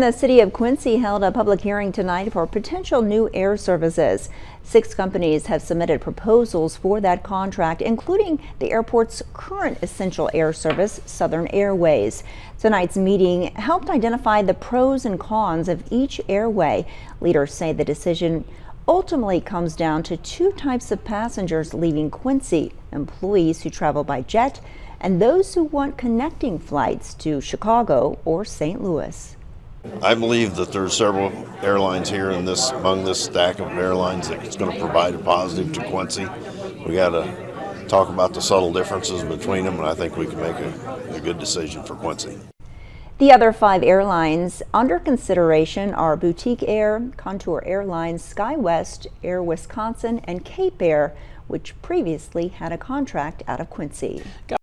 The city of Quincy held a public hearing tonight for potential new air services. 6 companies have submitted proposals for that contract, including the airport's current essential air service, Southern Airways. Tonight's meeting helped identify the pros and cons of each airway. Leaders say the decision ultimately comes down to 2 types of passengers leaving Quincy: employees who travel by jet and those who want connecting flights to Chicago or St. Louis. I believe that there's several airlines here among this stack of airlines that it's going to provide a positive to Quincy. We got to talk about the subtle differences between them, and I think we can make a good decision for Quincy. The other 5 airlines under consideration are Boutique Air, Contour Airlines, SkyWest, Air Wisconsin, and Cape Air, which previously had a contract out of Quincy.